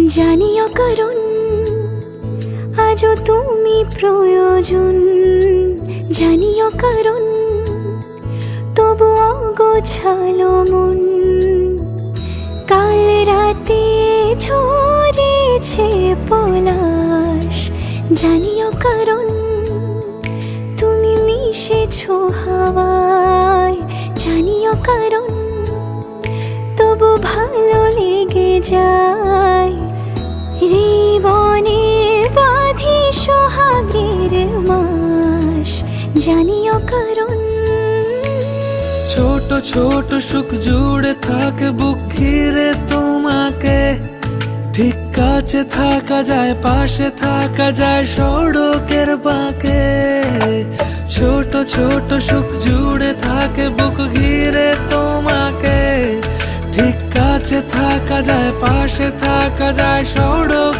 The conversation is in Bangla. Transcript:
জানিও কারণ আজও তুমি প্রয়োজন, জানিও কারণ তবু অগোছালো মন। কাল রাতে ঝরেছে পলাশ, জানিও কারণ তুমি মিশেছো হাওয়ায়, জানিও কারণ তবু ভালো লেগে যায়। জীবনে বাঁধি সোহাগের মাস, জানিও কারণ। ছোট ছোট সুখ জুড়ে থাকে বুক ঘিরে তোমাকে, ঠিক কাছে থাকা যায়, পাশে থাকা যায় সড়কের বাঁকে। ছোট ছোট সুখ জুড়ে থাকে বুক ঘিরে তোমাকে, ঠিক কাছে থাকা যায়, পাশে থাকা যায় সড়ক